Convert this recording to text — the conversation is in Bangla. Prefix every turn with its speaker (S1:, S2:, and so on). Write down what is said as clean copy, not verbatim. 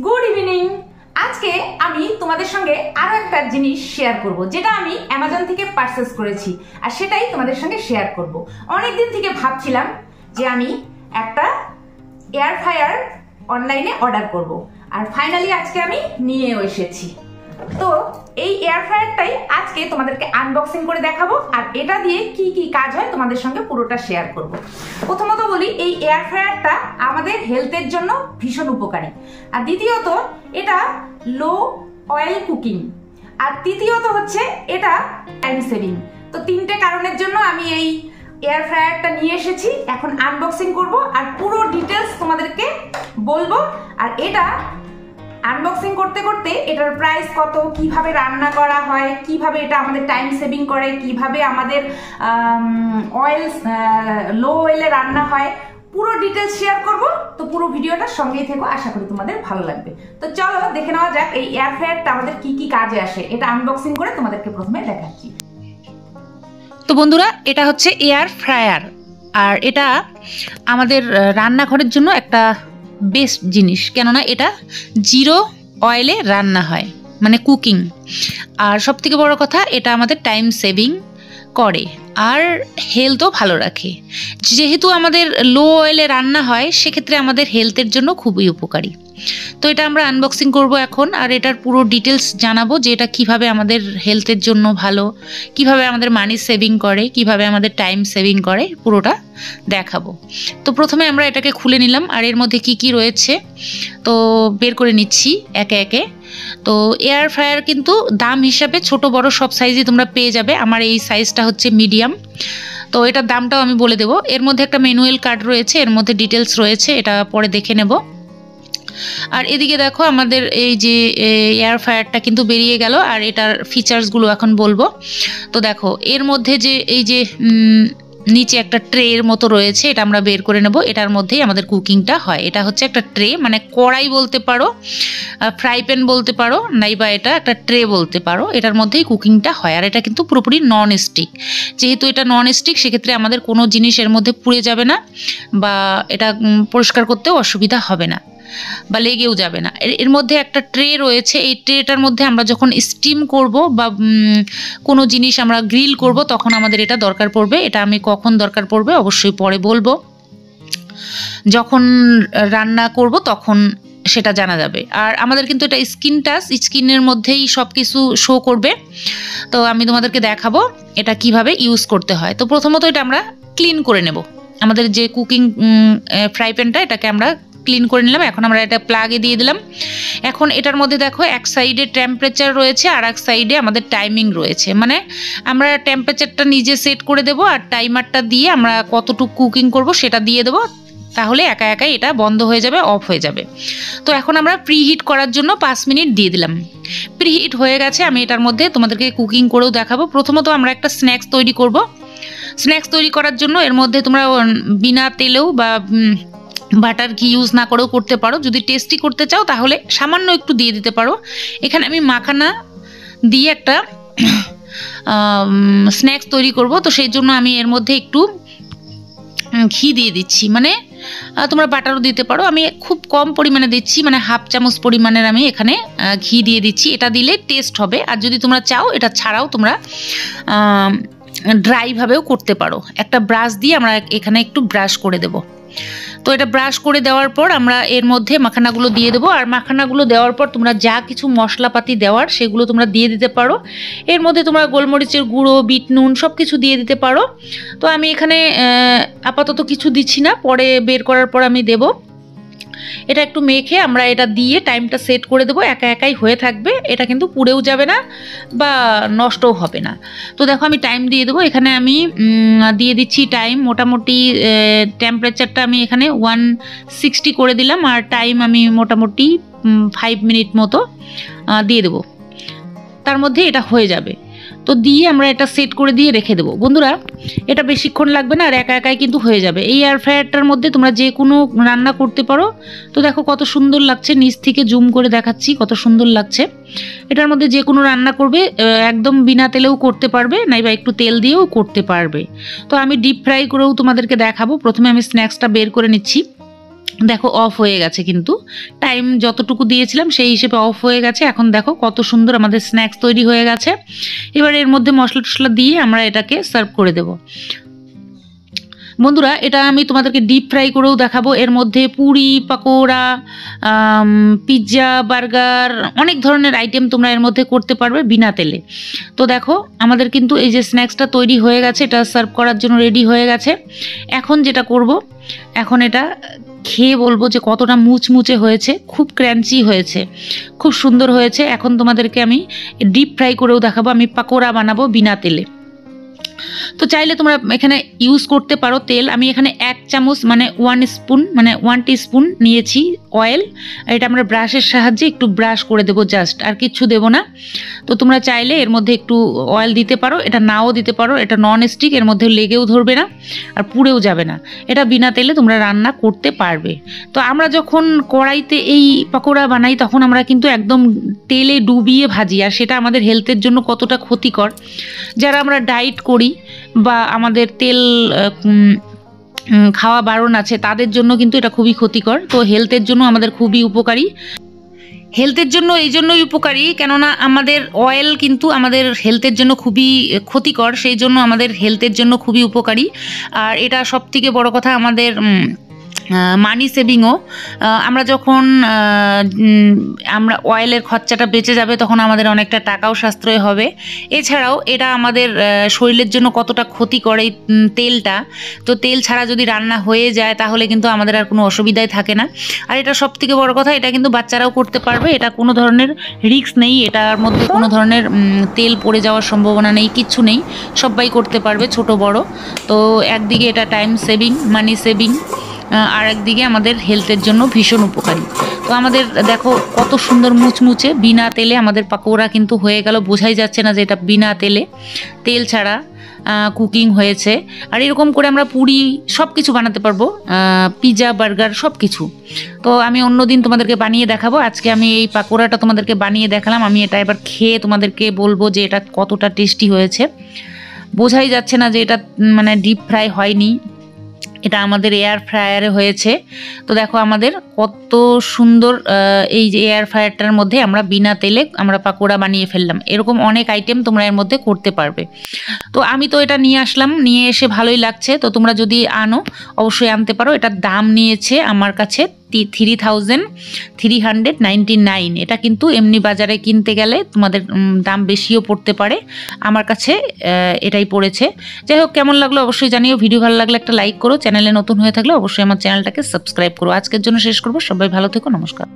S1: Good evening. আজকে আমি তোমাদের সঙ্গে আরো একটা জিনিস শেয়ার করব, যেটা আমি অ্যামাজন থেকে পারচেজ করেছি আর সেটাই তোমাদের সঙ্গে শেয়ার করব। অনেকদিন থেকে ভাবছিলাম যে আমি একটা এয়ার ফ্রায়ার অনলাইনে অর্ডার করব, আর ফাইনালি আজকে আমি নিয়েও এসেছি। তো এই এয়ার ফ্রায়ারটাই আজকে তোমাদেরকে আনবক্সিং করে দেখাবো, আর এটা দিয়ে কি কি কাজ হয় তোমাদের সঙ্গে পুরোটা শেয়ার করব। প্রথমত বলি, এই এয়ার ফ্রায়ারটা আমাদের হেলথের জন্য ভীষণ উপকারী, আর দ্বিতীয়ত এটা লো অয়েল কুকিং, আর তৃতীয়ত হচ্ছে এটা টাইম সেভিং। তো তিনটে কারণের জন্য আমি এই এয়ার ফ্রায়ারটা নিয়ে এসেছি। এখন আনবক্সিং করব আর পুরো ডিটেলস তোমাদেরকে বলবো। আর এটা আনবক্সিং করতে করতে এটার প্রাইস কত, কিভাবে রান্না করা হয়, কিভাবে এটা আমাদের টাইম সেভিং করে, কিভাবে আমাদের অয়েল লো অয়েলে রান্না হয়, পুরো ডিটেলস শেয়ার করব। তো পুরো ভিডিওটা সঙ্গেই থেকো, আশা করি তোমাদের ভালো লাগবে। তো চলো দেখে নেওয়া যাক এই এয়ার ফ্রায়ারটা আমাদের কি কি কাজে আসে। এটা আনবক্সিং করে তোমাদেরকে প্রথমে দেখাচ্ছি। তো বন্ধুরা, এটা হচ্ছে এয়ার ফ্রায়ার, আর এটা আমাদের রান্নাঘরের জন্য একটা বেস্ট জিনিস, কেননা এটা জিরো অয়েলে রান্না হয়, মানে কুকিং। আর সব থেকে বড় কথা, এটা আমাদের টাইম সেভিং করে আর হেলথও ভালো রাখে। যেহেতু আমাদের লো অয়েলে রান্না হয়, সেক্ষেত্রে আমাদের হেলথের জন্য খুবই উপকারী। তো এটা আমরা আনবক্সিং করব এখন, আর এটার পুরো ডিটেলস জানাবো যে এটা কীভাবে আমাদের হেলথের জন্য ভালো, কিভাবে আমাদের মানি সেভিং করে, কিভাবে আমাদের টাইম সেভিং করে, পুরোটা দেখাবো। তো প্রথমে আমরা এটাকে খুলে নিলাম, আর এর মধ্যে কি কি রয়েছে তো বের করে নিচ্ছি একে একে। তো এয়ার ফ্রায়ার কিন্তু দাম হিসাবে ছোট বড় সব সাইজই তোমরা পেয়ে যাবে। আমার এই সাইজটা হচ্ছে মিডিয়াম। তো এটার দামটাও আমি বলে দেবো। এর মধ্যে একটা ম্যানুয়াল কার্ড রয়েছে, এর মধ্যে ডিটেলস রয়েছে, এটা পরে দেখে নেব। আর এদিকে দেখো, আমাদের এই যে এয়ার ফ্রায়ারটা কিন্তু বেরিয়ে গেল, আর এটার ফিচার্সগুলো এখন বলবো। তো দেখো, এর মধ্যে যে এই যে নিচে একটা ট্রের মতো রয়েছে, এটা আমরা বের করে নেব। এটার মধ্যেই আমাদের কুকিংটা হয়। এটা হচ্ছে একটা ট্রে, মানে কড়াই বলতে পারো, ফ্রাই প্যান বলতে পারো, নাইবা এটা একটা ট্রে বলতে পারো। এটার মধ্যেই কুকিংটা হয়, আর এটা কিন্তু পুরোপুরি নন স্টিক। যেহেতু এটা নন স্টিক, সেক্ষেত্রে আমাদের কোনো জিনিস এর মধ্যে পুড়ে যাবে না, বা এটা পরিষ্কার করতেও অসুবিধা হবে না, বা লেগেও যাবে না। এর মধ্যে একটা ট্রে রয়েছে। এই ট্রেটার মধ্যে আমরা যখন স্টিম করব বা কোনো জিনিস আমরা গ্রিল করব, তখন আমাদের এটা দরকার পড়বে। এটা আমি কখন দরকার পড়বে অবশ্যই পরে বলবো, যখন রান্না করব তখন সেটা জানা যাবে। আর আমাদের কিন্তু এটা স্কিন টাচ, স্কিনের মধ্যেই সব কিছু শো করবে। তো আমি তোমাদেরকে দেখাবো এটা কিভাবে ইউজ করতে হয়। তো প্রথমত এটা আমরা ক্লিন করে নেব। আমাদের যে কুকিং ফ্রাই প্যানটা, এটাকে আমরা ক্লিন করে নিলাম। এখন আমরা এটা প্লাগে দিয়ে দিলাম। এখন এটার মধ্যে দেখো, এক সাইডে টেম্পারেচার রয়েছে আর এক সাইডে আমাদের টাইমিং রয়েছে। মানে আমরা টেম্পারেচারটা নিজে সেট করে দেব, আর টাইমারটা দিয়ে আমরা কতটুকু কুকিং করব সেটা দিয়ে দেবো। তাহলে একা একাই এটা বন্ধ হয়ে যাবে, অফ হয়ে যাবে। তো এখন আমরা প্রিহিট করার জন্য 5 মিনিট দিয়ে দিলাম। প্রিহিট হয়ে গেছে। আমি এটার মধ্যে তোমাদেরকে কুকিং করেও দেখাবো। প্রথমত আমরা একটা স্ন্যাক্স তৈরি করব। স্ন্যাক্স তৈরি করার জন্য এর মধ্যে তোমরা বিনা তেলেও বা বাটার ঘি ইউজ না করেও করতে পারো। যদি টেস্টি করতে চাও তাহলে সামান্য একটু দিয়ে দিতে পারো। এখানে আমি মাখানা দিয়ে একটা স্ন্যাক্স তৈরি করব। তো সেই জন্য আমি এর মধ্যে একটু ঘি দিয়ে দিচ্ছি, মানে তোমরা বাটারও দিতে পারো। আমি খুব কম পরিমাণে দিচ্ছি, মানে হাফ চামচ পরিমাণের আমি এখানে ঘি দিয়ে দিচ্ছি। এটা দিলে টেস্ট হবে। আর যদি তোমরা চাও এটা ছাড়াও তোমরা ড্রাইভাবেও করতে পারো। একটা ব্রাশ দিয়ে আমরা এখানে একটু ব্রাশ করে দেব। তো এটা ব্রাশ করে দেওয়ার পর আমরা এর মধ্যে মাখানাগুলো দিয়ে দেবো। আর মাখানাগুলো দেওয়ার পর তোমরা যা কিছু মশলাপাতি দেওয়ার সেগুলো তোমরা দিয়ে দিতে পারো। এর মধ্যে তোমরা গোলমরিচের গুঁড়ো, বিট নুন সব কিছু দিয়ে দিতে পারো। তো আমি এখানে আপাতত কিছু দিচ্ছি না, পরে বের করার পর আমি দেব। এটা একটু মেখে আমরা এটা দিয়ে টাইমটা সেট করে দেবো। একা একাই হয়ে থাকবে, এটা কিন্তু পুড়েও যাবে না বা নষ্টও হবে না। তো দেখো, আমি টাইম দিয়ে দেবো। এখানে আমি দিয়ে দিচ্ছি টাইম। মোটামুটি টেম্পারেচারটা আমি এখানে 160 করে দিলাম, আর টাইম আমি মোটামুটি 5 মিনিট মতো দিয়ে দেবো। তার মধ্যে এটা হয়ে যাবে। তো দিয়ে আমরা এটা সেট করে দিয়ে রেখে দেবো। বন্ধুরা, এটা বেশিক্ষণ লাগবে না, আর একা একাই কিন্তু হয়ে যাবে। এই এয়ার ফ্রায়ারটার মধ্যে তোমরা যে কোনো রান্না করতে পারো। তো দেখো কত সুন্দর লাগছে, নিচ থেকে জুম করে দেখাচ্ছি কত সুন্দর লাগছে। এটার মধ্যে যে কোনো রান্না করবে, একদম বিনা তেলেও করতে পারবে, নাইবা একটু তেল দিয়েও করতে পারবে। তো আমি ডিপ ফ্রাই করেও তোমাদেরকে দেখাবো। প্রথমে আমি স্ন্যাক্সটা বের করে নিচ্ছি।
S2: দেখো অফ হয়ে গেছে, কিন্তু টাইম যতটুকু দিয়েছিলাম সেই হিসেবে অফ হয়ে গেছে। এখন দেখো কত সুন্দর আমাদের স্ন্যাক্স তৈরি হয়ে গেছে। এবার এর মধ্যে মশলা টশলা দিয়ে আমরা এটাকে সার্ভ করে দেব। বন্ধুরা, এটা আমি তোমাদেরকে ডিপ ফ্রাই করেও দেখাবো। এর মধ্যে পুরি, পাকোড়া, পিৎজা, বার্গার, অনেক ধরনের আইটেম তোমরা এর মধ্যে করতে পারবে বিনা তেলে। তো দেখো আমাদের কিন্তু এই যে স্ন্যাক্সটা তৈরি হয়ে গেছে, এটা সার্ভ করার জন্য রেডি হয়ে গেছে। এখন যেটা করব, এখন এটা খেয়ে বলবো যে কতটা মুচমুচে হয়েছে, খুব ক্র্যাঞ্চি হয়েছে, খুব সুন্দর হয়েছে। এখন তোমাদেরকে আমি ডিপ ফ্রাই করেও দেখাবো, আমি পাকোড়া বানাবো বিনা তেলে। তো চাইলে তোমরা এখানে ইউজ করতে পারো তেল। আমি এখানে 1 চামচ মানে 1 টিস্পুন নিয়েছি অয়েল। এটা আমরা ব্রাশের সাহায্যে একটু ব্রাশ করে দেবো, জাস্ট, আর কিচ্ছু দেবো না। তো তোমরা চাইলে এর মধ্যে একটু অয়েল দিতে পারো, এটা নাও দিতে পারো। এটা নন স্টিক, এর মধ্যে লেগেও ধরবে না আর পুড়েও যাবে না। এটা বিনা তেলে তোমরা রান্না করতে পারবে। তো আমরা যখন কড়াইতে এই পকোড়া বানাই তখন আমরা কিন্তু একদম তেলে ডুবিয়ে ভাজি, আর সেটা আমাদের হেলথের জন্য কতটা ক্ষতিকর। যারা আমরা ডায়েট করি বা আমাদের তেল খাওয়া বারণ আছে তাদের জন্য কিন্তু এটা খুবই ক্ষতিকর। তো হেলথের জন্য আমাদের খুবই উপকারী। হেলথের জন্য এই জন্যই উপকারী, কেননা আমাদের অয়েল কিন্তু আমাদের হেলথের জন্য খুবই ক্ষতিকর, সেই জন্য আমাদের হেলথের জন্য খুবই উপকারী। আর এটা সবথেকে বড় কথা, আমাদের মানি সেভিংও। আমরা যখন আমরা অয়েলের খরচাটা বেঁচে যাবে তখন আমাদের অনেকটা টাকাও সাশ্রয় হবে। এছাড়াও এটা আমাদের শরীরের জন্য কতটা ক্ষতি করে তেলটা, তো তেল ছাড়া যদি রান্না হয়ে যায় তাহলে কিন্তু আমাদের আর কোনো অসুবিধাই থাকে না। আর এটা সবথেকে বড় কথা, এটা কিন্তু বাচ্চারাও করতে পারবে, এটা কোনো ধরনের রিস্ক নেই, এটার মধ্যে কোনো ধরনের তেল পড়ে যাওয়ার সম্ভাবনা নেই, কিচ্ছু নেই, সবাই করতে পারবে, ছোট বড়। তো একদিকে এটা টাইম সেভিং, মানি সেভিং, আর একদিকে আমাদের হেলথের জন্য ভীষণ উপকারী। তো আমাদের দেখো কত সুন্দর মুচমুচে বিনা তেলে আমাদের পাকোড়া কিন্তু হয়ে গেল, বোঝাই যাচ্ছে না যে এটা বিনা তেলে, তেল ছাড়া কুকিং হয়েছে। আর এরকম করে আমরা পুরি সব কিছু বানাতে পারবো, পিৎজা, বার্গার, সব কিছু। তো আমি অন্যদিন তোমাদেরকে বানিয়ে দেখাবো, আজকে আমি এই পাকোড়াটা তোমাদেরকে বানিয়ে দেখালাম। আমি এটা এবার খেয়ে তোমাদেরকে বলবো যে এটা কতটা টেস্টি হয়েছে। বোঝাই যাচ্ছে না যে এটা মানে ডিপ ফ্রাই হয়নি, এটা আমাদের এয়ার ফ্রায়ারে হয়েছে। তো দেখো আমাদের কত সুন্দর এই যে এয়ার ফ্রায়ারটার মধ্যে আমরা বিনা তেলে আমরা পাকোড়া বানিয়ে ফেললাম। এরকম অনেক আইটেম তোমরা এর মধ্যে করতে পারবে। তো আমি তো এটা নিয়ে আসলাম, নিয়ে এসে ভালোই লাগছে। তো তোমরা যদি আনো অবশ্যই আনতে পারো। এটার দাম নিয়েছে আমার কাছে 3399। এটা কিন্তু এমনি বাজারে কিনতে গেলে তোমাদের দাম বেশিও পড়তে পারে, আমার কাছে এটাই পড়েছে। যাই হোক, কেমন লাগলো অবশ্যই জানিও। ভিডিও ভালো লাগলে একটা লাইক করো, চ্যানেলে নতুন হয়ে থাকলে অবশ্যই আমার চ্যানেলটাকে সাবস্ক্রাইব করো। আজকের জন্য শেষ করবো, সবাই ভালো থেকো, নমস্কার।